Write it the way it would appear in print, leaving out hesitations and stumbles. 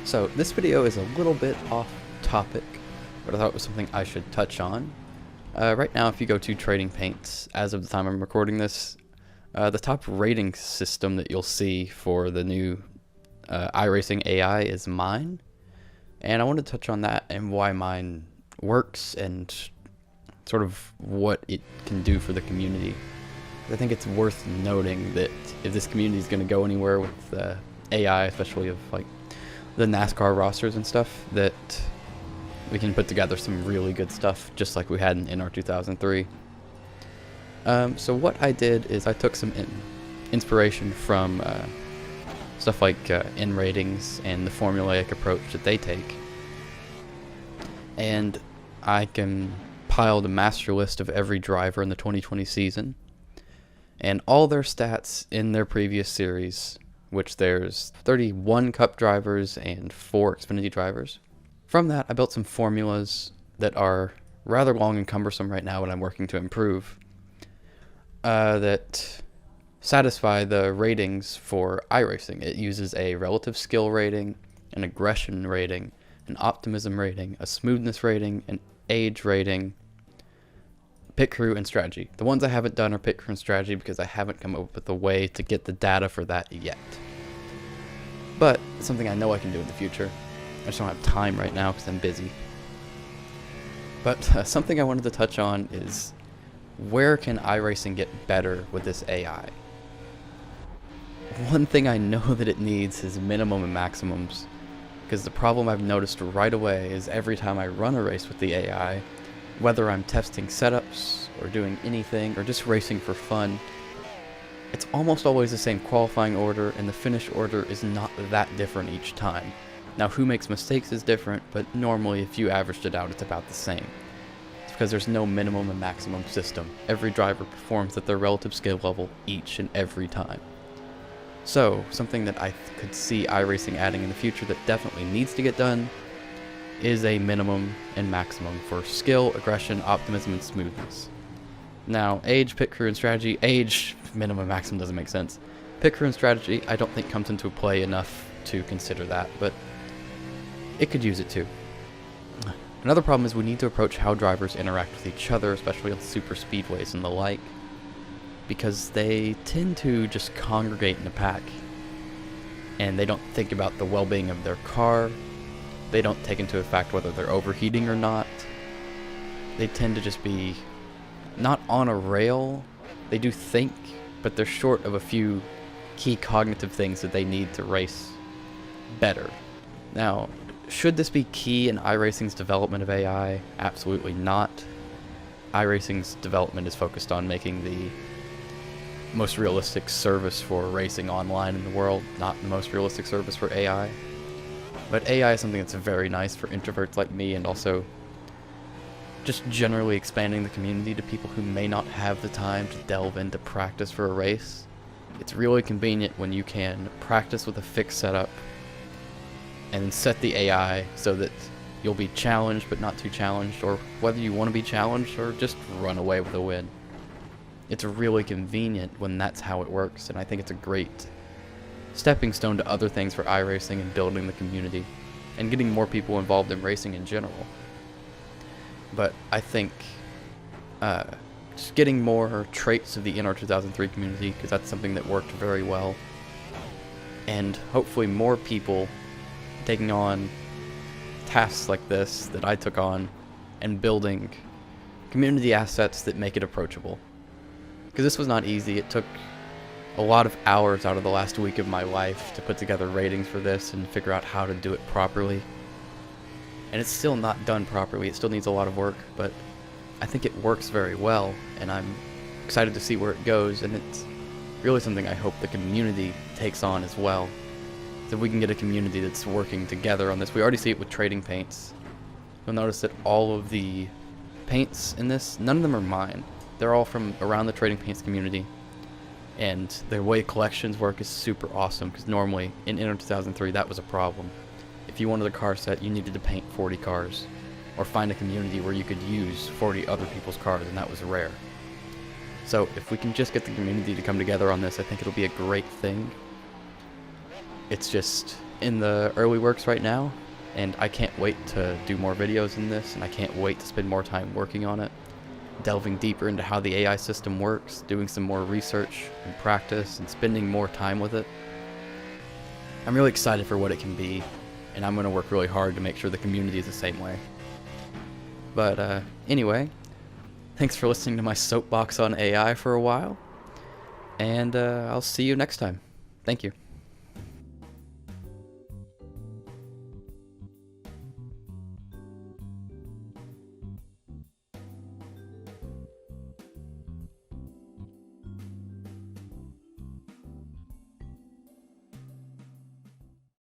So this video is a little bit off topic, but I thought it was something I should touch on. Right now, if you go to Trading Paints, as of the time I'm recording this, the top rating system that you'll see for the new iRacing AI is mine. And I want to touch on that and why mine works and sort of what it can do for the community. I think it's worth noting that if this community is going to go anywhere with AI, especially of like the NASCAR rosters and stuff, that we can put together some really good stuff, just like we had in NR 2003. So what I did is I took some inspiration from stuff like N ratings and the formulaic approach that they take, and I compiled a master list of every driver in the 2020 season and all their stats in their previous series, which there's 31 Cup drivers and 4 Xfinity drivers. From that, I built some formulas that are rather long and cumbersome right now, and I'm working to improve, that satisfy the ratings for iRacing. It uses a relative skill rating, an aggression rating, an optimism rating, a smoothness rating, an age rating, pit crew, and strategy. The ones I haven't done are pit crew and strategy because I haven't come up with a way to get the data for that yet. But it's something I know I can do in the future. I just don't have time right now because I'm busy. But something I wanted to touch on is, where can iRacing get better with this AI? One thing I know that it needs is minimum and maximums, because the problem I've noticed right away is every time I run a race with the AI, whether I'm testing setups or doing anything or just racing for fun, it's almost always the same qualifying order, and the finish order is not that different each time. Now, who makes mistakes is different, but normally if you averaged it out, it's about the same. It's because there's no minimum and maximum system. Every driver performs at their relative skill level each and every time. So, something that I could see iRacing adding in the future that definitely needs to get done is a minimum and maximum for skill, aggression, optimism, and smoothness. Now, age, pit crew, and strategy. Age, minimum, maximum doesn't make sense. Pit crew and strategy, I don't think comes into play enough to consider that, but it could use it too. Another problem is we need to approach how drivers interact with each other, especially on super speedways and the like, because they tend to just congregate in a pack, and they don't think about the well-being of their car. They don't take into effect whether they're overheating or not. They tend to just be not on a rail. They do think, but they're short of a few key cognitive things that they need to race better. Now, should this be key in iRacing's development of AI? Absolutely not. iRacing's development is focused on making the most realistic service for racing online in the world, not the most realistic service for AI. But AI is something that's very nice for introverts like me, and also just generally expanding the community to people who may not have the time to delve into practice for a race. It's really convenient when you can practice with a fixed setup and set the AI so that you'll be challenged but not too challenged, or whether you want to be challenged or just run away with a win. It's really convenient when that's how it works, and I think it's a great stepping stone to other things for iRacing and building the community and getting more people involved in racing in general. But I think just getting more traits of the NR 2003 community, because that's something that worked very well, and hopefully more people taking on tasks like this that I took on and building community assets that make it approachable. Because this was not easy. It took a lot of hours out of the last week of my life to put together ratings for this and figure out how to do it properly. And it's still not done properly. It still needs a lot of work, but I think it works very well, and I'm excited to see where it goes, and it's really something I hope the community takes on as well. So if we can get a community that's working together on this. We already see it with Trading Paints. You'll notice that all of the paints in this, none of them are mine. They're all from around the Trading Paints community. And the way collections work is super awesome, because normally in NR 2003 that was a problem. If you wanted a car set, you needed to paint 40 cars, or find a community where you could use 40 other people's cars, and that was rare. So if we can just get the community to come together on this, I think it'll be a great thing. It's just in the early works right now, and I can't wait to do more videos in this, and I can't wait to spend more time working on it, delving deeper into how the AI system works, doing some more research and practice, and spending more time with it. I'm really excited for what it can be, and I'm going to work really hard to make sure the community is the same way. But anyway, thanks for listening to my soapbox on AI for a while, and I'll see you next time. Thank you.